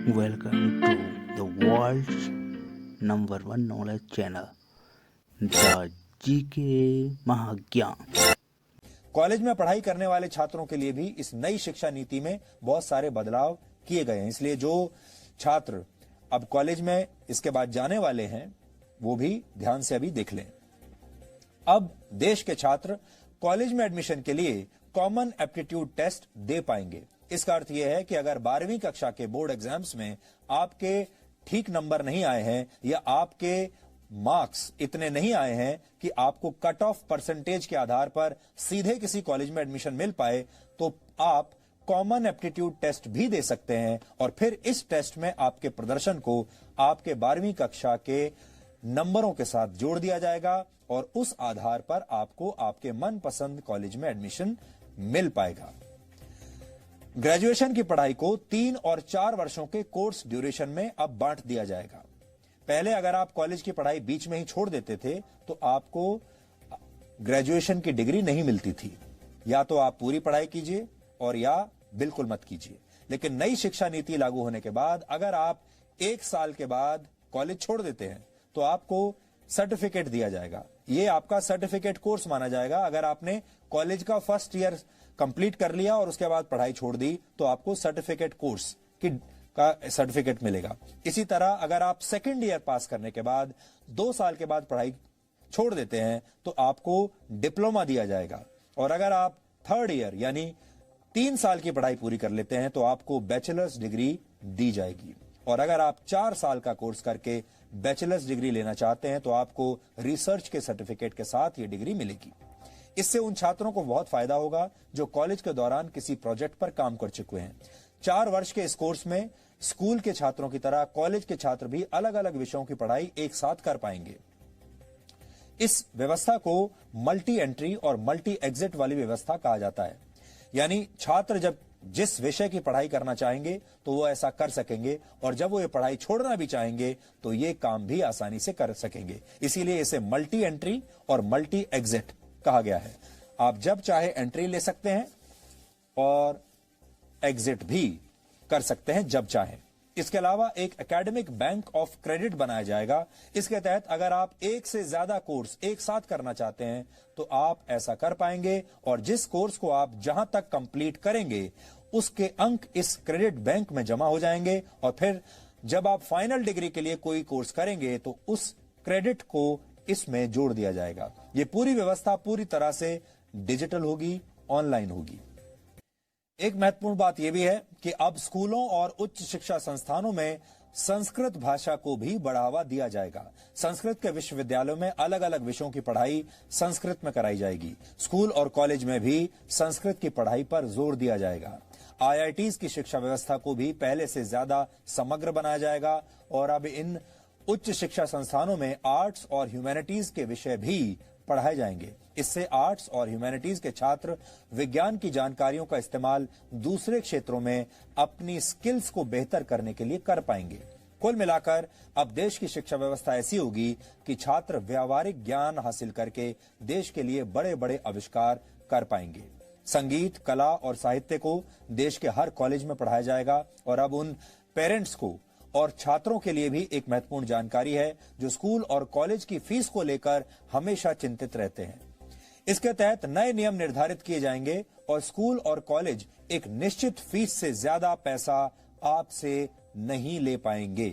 Welcome to the world's number one knowledge channel, the GK महाज्ञान। College में पढ़ाई करने वाले छात्रों के लिए भी इस नई शिक्षा नीति में बहुत सारे बदलाव किए गए हैं। इसलिए जो छात्र अब कॉलेज में इसके बाद जाने वाले हैं वो भी ध्यान से अभी देख लें। अब देश के छात्र कॉलेज में एडमिशन के लिए कॉमन एप्टीट्यूड टेस्ट दे पाएंगे। इसका अर्थ यह है कि अगर 12वीं कक्षा के बोर्ड एग्जाम्स में आपके ठीक नंबर नहीं आए हैं या आपके मार्क्स इतने नहीं आए हैं कि आपको कट ऑफ परसेंटेज के आधार पर सीधे किसी कॉलेज में एडमिशन मिल पाए, तो आप कॉमन एप्टीट्यूड टेस्ट भी दे सकते हैं और फिर इस टेस्ट में आपके प्रदर्शन को आपके 12वीं कक्षा के नंबरों के साथ जोड़ दिया जाएगा और उस आधार पर आपको आपके मनपसंद कॉलेज में एडमिशन मिल पाएगा। ग्रेजुएशन की पढ़ाई को 3 और 4 वर्षों के कोर्स ड्यूरेशन में अब बांट दिया जाएगा। पहले अगर आप कॉलेज की पढ़ाई बीच में ही छोड़ देते थे तो आपको ग्रेजुएशन की डिग्री नहीं मिलती थी। या तो आप पूरी पढ़ाई कीजिए और या बिल्कुल मत कीजिए। लेकिन नई शिक्षा नीति लागू होने के बाद अगर आप 1 साल के बाद कॉलेज छोड़ देते हैं तो आपको सर्टिफिकेट दिया जाएगा। ये आपका सर्टिफिकेट कोर्स माना जाएगा। अगर आपने कॉलेज का फर्स्ट ईयर कंप्लीट कर लिया और उसके बाद पढ़ाई छोड़ दी तो आपको सर्टिफिकेट कोर्स का सर्टिफिकेट मिलेगा। इसी तरह अगर आप सेकेंड ईयर पास करने के बाद 2 साल के बाद पढ़ाई छोड़ देते हैं तो आपको डिप्लोमा दिया जाएगा। और अगर आप थर्ड ईयर यानी 3 साल की पढ़ाई पूरी कर लेते हैं तो आपको बैचलर्स डिग्री दी जाएगी। और अगर आप 4 साल का कोर्स करके बैचलर्स डिग्री लेना चाहते हैं तो आपको रिसर्च के सर्टिफिकेट के साथ ये डिग्री मिलेगी। इससे उन छात्रों को बहुत फायदा होगा जो कॉलेज के दौरान किसी प्रोजेक्ट पर काम कर चुके हैं। 4 वर्ष के इस कोर्स में स्कूल के छात्रों की तरह कॉलेज के छात्र भी अलग अलग विषयों की पढ़ाई एक साथ कर पाएंगे। इस व्यवस्था को मल्टी एंट्री और मल्टी एग्जिट वाली व्यवस्था कहा जाता है। यानी छात्र जब जिस विषय की पढ़ाई करना चाहेंगे तो वो ऐसा कर सकेंगे और जब वो ये पढ़ाई छोड़ना भी चाहेंगे तो ये काम भी आसानी से कर सकेंगे। इसीलिए इसे मल्टी एंट्री और मल्टी एग्जिट कहा गया है। आप जब चाहे एंट्री ले सकते हैं और एग्जिट भी कर सकते हैं जब चाहे। इसके अलावा एक एकेडमिक बैंक ऑफ क्रेडिट बनाया जाएगा। इसके तहत अगर आप एक से ज्यादा कोर्स एक साथ करना चाहते हैं तो आप ऐसा कर पाएंगे और जिस कोर्स को आप जहां तक कंप्लीट करेंगे उसके अंक इस क्रेडिट बैंक में जमा हो जाएंगे और फिर जब आप फाइनल डिग्री के लिए कोई कोर्स करेंगे तो उस क्रेडिट को इसमें जोड़ दिया जाएगा। ये पूरी व्यवस्था पूरी तरह से डिजिटल होगी, ऑनलाइन होगी। एक महत्वपूर्ण बात यह भी है कि अब स्कूलों और उच्च शिक्षा संस्थानों में संस्कृत भाषा को भी बढ़ावा दिया जाएगा। संस्कृत के विश्वविद्यालयों में अलग अलग विषयों की पढ़ाई संस्कृत में कराई जाएगी। स्कूल और कॉलेज में भी संस्कृत की पढ़ाई पर जोर दिया जाएगा। IITs की शिक्षा व्यवस्था को भी पहले से ज्यादा समग्र बनाया जाएगा और अब इन उच्च शिक्षा संस्थानों में आर्ट्स और ह्यूमैनिटीज के विषय भी पढ़ाए जाएंगे। इससे आर्ट्स और ह्यूमैनिटीज के छात्र विज्ञान की जानकारियों का इस्तेमाल दूसरे क्षेत्रों में अपनी स्किल्स को बेहतर करने के लिए कर पाएंगे। कुल मिलाकर अब देश की शिक्षा व्यवस्था ऐसी होगी कि छात्र व्यावहारिक ज्ञान हासिल करके देश के लिए बड़े बड़े आविष्कार कर पाएंगे। संगीत, कला और साहित्य को देश के हर कॉलेज में पढ़ाया जाएगा। और अब उन पेरेंट्स को और छात्रों के लिए भी एक महत्वपूर्ण जानकारी है जो स्कूल और कॉलेज की फीस को लेकर हमेशा चिंतित रहते हैं। इसके तहत नए नियम निर्धारित किए जाएंगे और स्कूल और कॉलेज एक निश्चित फीस से ज्यादा पैसा आपसे नहीं ले पाएंगे।